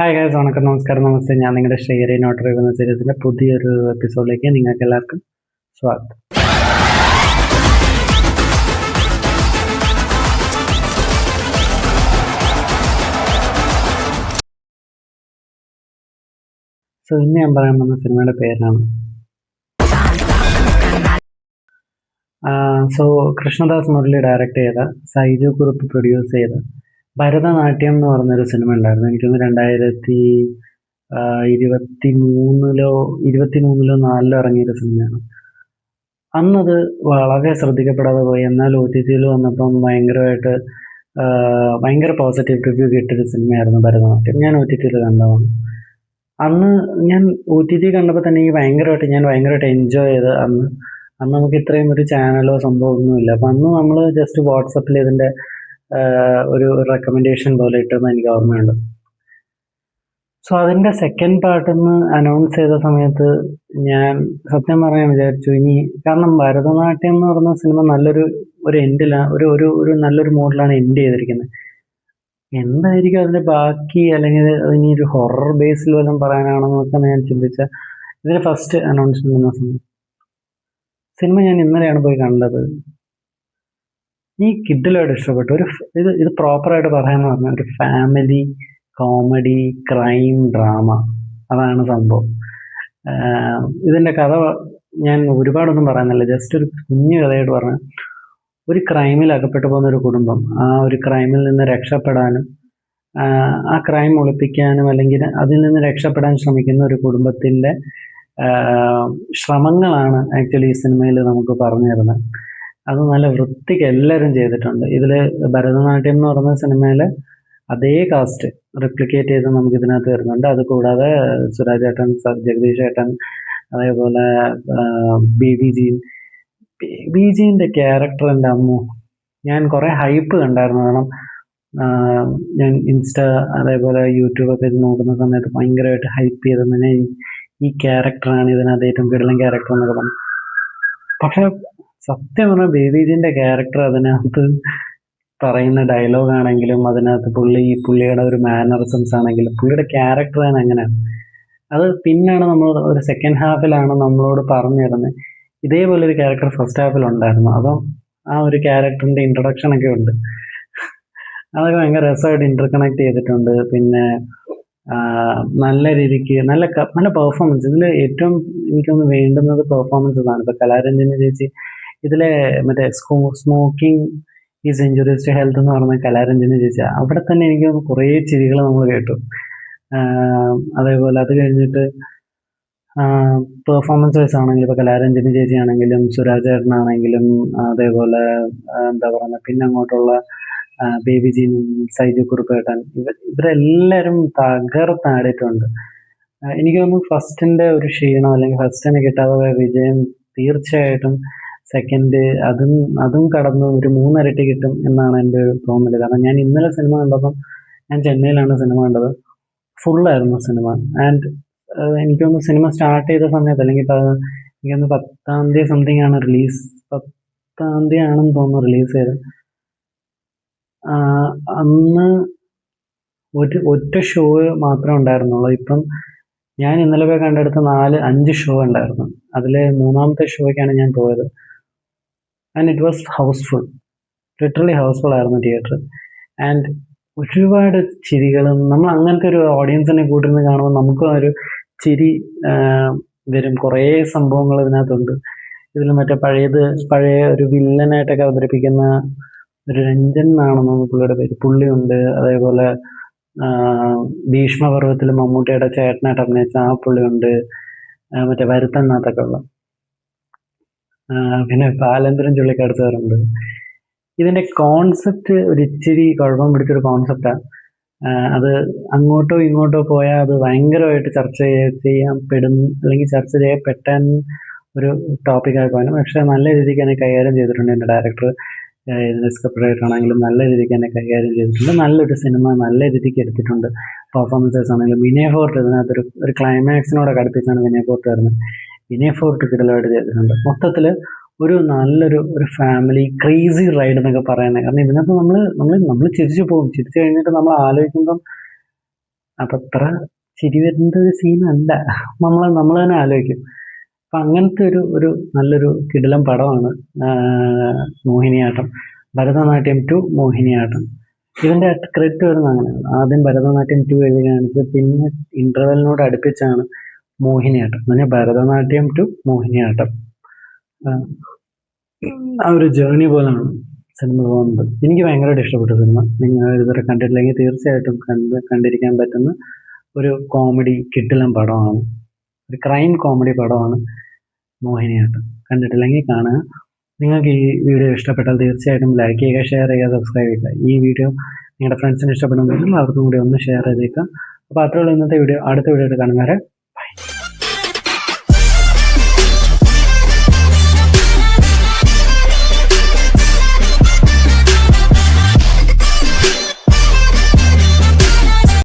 Hi guys, വണക്കം, നമസ്കാരം, നമസ്തേ. ഞാൻ നിങ്ങളുടെ ഷെയർ നോട്ട് റിവ്യൂ എന്ന സീരീസിന്റെ പുതിയൊരു എപ്പിസോഡിലേക്ക് നിങ്ങൾക്ക് എല്ലാവർക്കും സ്വാഗതം. സോ ഇന്ന് ഞാൻ പറയാൻ പോകുന്ന സിനിമയുടെ പേരാണ് കൃഷ്ണദാസ് മുരളി ഡയറക്റ്റ് ചെയ്ത, സൈജു കുറുപ്പ് പ്രൊഡ്യൂസ് ചെയ്ത ഭരതനാട്യം എന്ന് പറഞ്ഞൊരു സിനിമ ഉണ്ടായിരുന്നു. എനിക്കൊന്ന് 2023-ോ 4-ലോ ഇറങ്ങിയൊരു സിനിമയാണ്. അന്നത് വളരെ ശ്രദ്ധിക്കപ്പെടാതെ പോയി. എന്നാൽ OTT-ൽ വന്നപ്പം ഭയങ്കര പോസിറ്റീവ് റിവ്യൂ കിട്ടിയൊരു സിനിമയായിരുന്നു ഭരതനാട്യം. ഞാൻ OTT-ൽ കണ്ടതാണ്. അന്ന് ഞാൻ OTT കണ്ടപ്പോൾ തന്നെ ഞാൻ ഭയങ്കരമായിട്ട് എൻജോയ് ചെയ്ത്. അന്ന് നമുക്ക് ഇത്രയും ഒരു ചാനലോ സംഭവം ഒന്നുമില്ല. അപ്പം അന്ന് നമ്മൾ ജസ്റ്റ് വാട്സപ്പിൽ ഇതിൻ്റെ ഒരു റെക്കമെൻഡേഷൻ പോലെ ഇട്ടെന്ന് എനിക്ക് ഓർമ്മയുണ്ട്. സോ അതിൻ്റെ സെക്കൻഡ് പാർട്ടെന്ന് അനൗൺസ് ചെയ്ത സമയത്ത് ഞാൻ സത്യം പറയാൻ വിചാരിച്ചു, കാരണം ഭരതനാട്യം എന്ന് പറയുന്ന സിനിമ നല്ലൊരു എൻഡിലാണ്, ഒരു നല്ലൊരു മോഡിലാണ് എൻഡ് ചെയ്തിരിക്കുന്നത്. എന്തായിരിക്കും അതിൻ്റെ ബാക്കി, അല്ലെങ്കിൽ ഇനി ഒരു ഹൊറർ ബേസിൽ വല്ലതും പറയാനാണെന്നൊക്കെ ഞാൻ ചിന്തിച്ച ഇതിൻ്റെ ഫസ്റ്റ് അനൗൺസ്മെന്റ് എന്ന സിനിമ ഞാൻ ഇന്നലെയാണ് പോയി കണ്ടത്. കിഡിലായിട്ട് ഇഷ്ടപ്പെട്ടു. ഇത് പ്രോപ്പറായിട്ട് പറയാന്ന് പറഞ്ഞാൽ ഒരു ഫാമിലി കോമഡി ക്രൈം ഡ്രാമ, അതാണ് സംഭവം. ഇതിൻ്റെ കഥ ഞാൻ ഒരുപാടൊന്നും പറയുന്നില്ല, ജസ്റ്റ് ഒരു കുഞ്ഞു കഥയായിട്ട് പറഞ്ഞാൽ, ഒരു ക്രൈമിൽ അകപ്പെട്ടു പോകുന്ന ഒരു കുടുംബം ആ ഒരു ക്രൈമിൽ നിന്ന് രക്ഷപ്പെടാനും ആ ക്രൈം ഒളിപ്പിക്കാനും അല്ലെങ്കിൽ അതിൽ നിന്ന് രക്ഷപ്പെടാൻ ശ്രമിക്കുന്ന ഒരു കുടുംബത്തിൻ്റെ ശ്രമങ്ങളാണ് ആക്ച്വലി ഈ സിനിമയിൽ നമുക്ക് പറഞ്ഞു തരുന്നത്. അത് നല്ല വൃത്തിക്ക് എല്ലാവരും ചെയ്തിട്ടുണ്ട്. ഇതിൽ ഭരതനാട്യം എന്ന് പറയുന്ന സിനിമയിൽ അതേ കാസ്റ്റ് റെപ്ലിക്കേറ്റ് ചെയ്ത് നമുക്ക് ഇതിനകത്ത് വരുന്നുണ്ട്. അതുകൂടാതെ സുരാജ് ഏട്ടൻ, ജഗദീഷ് ഏട്ടൻ, അതേപോലെ ബേബി ജീൻ്റെ ക്യാരക്ടർ എൻ്റെ അമ്മു, ഞാൻ കുറേ ഹൈപ്പ് കണ്ടായിരുന്നു. കാരണം ഞാൻ ഇൻസ്റ്റ അതേപോലെ യൂട്യൂബൊക്കെ നോക്കുന്ന സമയത്ത് ഭയങ്കരമായിട്ട് ഹൈപ്പ് ചെയ്തതിനെ ഈ ക്യാരക്ടറാണ് ഇതിനകത്ത് ഏറ്റവും കിടലൻ ക്യാരക്ടർ എന്നൊക്കെ പറഞ്ഞു. പക്ഷെ സത്യം പറഞ്ഞാൽ ബേബി ജീൻ്റെ ക്യാരക്ടർ അതിനകത്ത് പറയുന്ന ഡയലോഗ് ആണെങ്കിലും അതിനകത്ത് പുള്ളിയുടെ ഒരു മാനറിസംസ് ആണെങ്കിലും പുള്ളിയുടെ ക്യാരക്ടർ തന്നെ അങ്ങനെയാണ്. അത് പിന്നാണ് നമ്മൾ ഒരു സെക്കൻഡ് ഹാഫിലാണ് നമ്മളോട് പറഞ്ഞു തരുന്നത്. ഇതേപോലെ ഒരു ക്യാരക്ടർ ഫസ്റ്റ് ഹാഫിൽ ഉണ്ടായിരുന്നു. അപ്പം ആ ഒരു ക്യാരക്ടറിൻ്റെ ഇൻട്രൊഡക്ഷൻ ഒക്കെ ഉണ്ട്. അതൊക്കെ ഭയങ്കര രസമായിട്ട് ഇന്റർകണക്ട് ചെയ്തിട്ടുണ്ട്. പിന്നെ നല്ല രീതിക്ക് നല്ല പെർഫോമൻസ്. ഇതിൽ ഏറ്റവും എനിക്കൊന്ന് വേണ്ടുന്നത് പെർഫോമൻസ് ആണ്. ഇപ്പൊ കലാരഞ്ജന ചേച്ചി ഇതിലെ മറ്റേ smoking is injuries to health എന്ന് പറഞ്ഞ കലാരഞ്ജന ചേച്ചി, അവിടെ തന്നെ എനിക്ക് കുറേ ചിരികൾ നമ്മൾ കേട്ടു. അതേപോലെ അത് കഴിഞ്ഞിട്ട് പെർഫോമൻസ് വൈസ് ആണെങ്കിലും ഇപ്പോൾ കലാരഞ്ജന ചേച്ചി ആണെങ്കിലും സുരാജ് ഏട്ടനാണെങ്കിലും അതേപോലെ എന്താ പറയുക, പിന്നെ അങ്ങോട്ടുള്ള ബേബി ജീനും സൈജു കുറുപ്പേട്ടൻ, ഇവരെല്ലാവരും തകർത്താടിയിട്ടുണ്ട്. എനിക്ക് തോന്നുന്നു ഫസ്റ്റിൻ്റെ ഒരു ക്ഷീണം അല്ലെങ്കിൽ ഫസ്റ്റിന് കിട്ടാതെ പോയ വിജയം തീർച്ചയായിട്ടും സെക്കൻഡ് അതും കടന്ന് ഒരു 3 ഇരട്ടി കിട്ടും എന്നാണ് എൻ്റെ ഒരു തോന്നൽ. കാരണം ഞാൻ ഇന്നലെ സിനിമ കണ്ടപ്പം, ഞാൻ ചെന്നൈയിലാണ് സിനിമ കണ്ടത്, ഫുള്ളായിരുന്നു സിനിമ. ആൻഡ് എനിക്കൊന്ന് സിനിമ സ്റ്റാർട്ട് ചെയ്ത സമയത്ത്, അല്ലെങ്കിൽ എനിക്കൊന്ന് 10-ാം തീയതി സംതിങ് ആണ് റിലീസ്, 10-ാം തീയതി ആണെന്ന് തോന്നുന്നു റിലീസ് ചെയ്തത്. അന്ന് ഒറ്റ ഷോ മാത്രമേ ഉണ്ടായിരുന്നുള്ളൂ. ഇപ്പം ഞാൻ ഇന്നലെ പോയി കണ്ടെടുത്ത് 4-5 ഷോ ഉണ്ടായിരുന്നു. അതിൽ 3-ാമത്തെ ഷോയ്ക്കാണ് ഞാൻ പോയത്. And it was house full, literally house full ആയിരുന്നു തിയേറ്റർ. ആൻഡ് ഒരുപാട് ചിരികളും, നമ്മൾ അങ്ങനത്തെ ഒരു ഓഡിയൻസിനെ കൂട്ടിരുന്ന് കാണുമ്പോൾ നമുക്കും ഒരു ചിരി വരും. കുറേ സംഭവങ്ങൾ ഇതിനകത്തുണ്ട്. ഇതിൽ മറ്റേ പഴയ ഒരു വില്ലനായിട്ടൊക്കെ അവതരിപ്പിക്കുന്ന ഒരു രഞ്ജൻ എന്നാണെന്ന് പുള്ളിയുടെ പേര്, പുള്ളിയുണ്ട്. അതേപോലെ ഭീഷ്മപർവത്തിൽ മമ്മൂട്ടിയുടെ ചേട്ടനായിട്ട് അഭിനയിച്ച ആ പുള്ളിയുണ്ട്. മറ്റേ വരുത്തണ്ണാത്തൊക്കെ ഉള്ള, പിന്നെ ബാലേന്ദ്രൻ ചുള്ളിക്കടുത്തവരുണ്ട്. ഇതിൻ്റെ കോൺസെപ്റ്റ് ഒരു ഇച്ചിരി കുഴപ്പം പിടിച്ചൊരു കോൺസെപ്റ്റാണ്. അത് അങ്ങോട്ടോ ഇങ്ങോട്ടോ പോയാൽ അത് ഭയങ്കരമായിട്ട് ചർച്ച അല്ലെങ്കിൽ ചർച്ച ചെയ്യപ്പെട്ടാൻ ഒരു ടോപ്പിക്കായി പോകാനും, പക്ഷെ നല്ല രീതിക്ക് തന്നെ കൈകാര്യം ചെയ്തിട്ടുണ്ട് എൻ്റെ ഡയറക്ടർ. ഇതിൻ്റെ സ്ക്രിപ്റ്റ് റൈറ്റർ ആണെങ്കിലും നല്ല രീതിക്ക് തന്നെ കൈകാര്യം ചെയ്തിട്ടുണ്ട്. നല്ലൊരു സിനിമ നല്ല രീതിക്ക് എടുത്തിട്ടുണ്ട്. പെർഫോമൻസസ് ആണെങ്കിലും വിനയ് ഫോർട്ട് ഇതിനകത്തൊരു ക്ലൈമാക്സിനോടെ അടുപ്പിച്ചാണ് വിനയ് ഫോർട്ട് വരുന്നത്. വിനയ് ഫോർട്ട് കിടലായിട്ട് ചെയ്തിട്ടുണ്ട്. മൊത്തത്തിൽ നല്ലൊരു ഫാമിലി ക്രേസി റൈഡ് എന്നൊക്കെ പറയുന്നത്. കാരണം ഇതിനകത്ത് നമ്മൾ ചിരിച്ചു പോകും. ചിരിച്ചു കഴിഞ്ഞിട്ട് നമ്മൾ ആലോചിക്കുമ്പം അപ്പം അത്ര ചിരി വരുന്ന ഒരു സീനല്ല. നമ്മൾ തന്നെ ആലോചിക്കും. അപ്പം അങ്ങനത്തെ ഒരു നല്ലൊരു കിടിലൻ പടമാണ് മോഹിനിയാട്ടം. ഭരതനാട്യം 2 മോഹിനിയാട്ടം. ഇതിൻ്റെ ക്രെഡിറ്റ് വരുന്നത് അങ്ങനെയാണ്. ആദ്യം ഭരതനാട്യം 2 എഴുതി കാണിച്ച് പിന്നെ ഇൻ്റർവെല്ലിനോട് അടുപ്പിച്ചാണ് മോഹിനിയാട്ടം. എന്ന് പറഞ്ഞാൽ ഭരതനാട്യം 2 മോഹിനിയാട്ടം. ആ ഒരു ജേണി പോലാണ് സിനിമ പോകുന്നത്. എനിക്ക് ഭയങ്കരമായിട്ട് ഇഷ്ടപ്പെട്ട സിനിമ. നിങ്ങൾ ഇതുവരെ കണ്ടിട്ടില്ലെങ്കിൽ തീർച്ചയായിട്ടും കണ്ടിരിക്കാൻ പറ്റുന്ന ഒരു കോമഡി കിടിലൻ പടമാണ്. ഒരു ക്രൈം കോമഡി പടമാണ് മോഹിനിയാട്ടം. കണ്ടിട്ടില്ലെങ്കിൽ കാണുക. നിങ്ങൾക്ക് ഈ വീഡിയോ ഇഷ്ടപ്പെട്ടാൽ തീർച്ചയായിട്ടും ലൈക്ക് ചെയ്യുക, ഷെയർ ചെയ്യുക, സബ്സ്ക്രൈബ് ചെയ്യുക. ഈ വീഡിയോ നിങ്ങളുടെ ഫ്രണ്ട്സിന് ഇഷ്ടപ്പെടുന്നുണ്ടെങ്കിൽ അവർക്കും കൂടി ഒന്ന് ഷെയർ ചെയ്തേക്കാം. അപ്പോൾ അത്രയുള്ള ഇന്നത്തെ വീഡിയോ. അടുത്ത വീഡിയോ കാണുന്നവരെ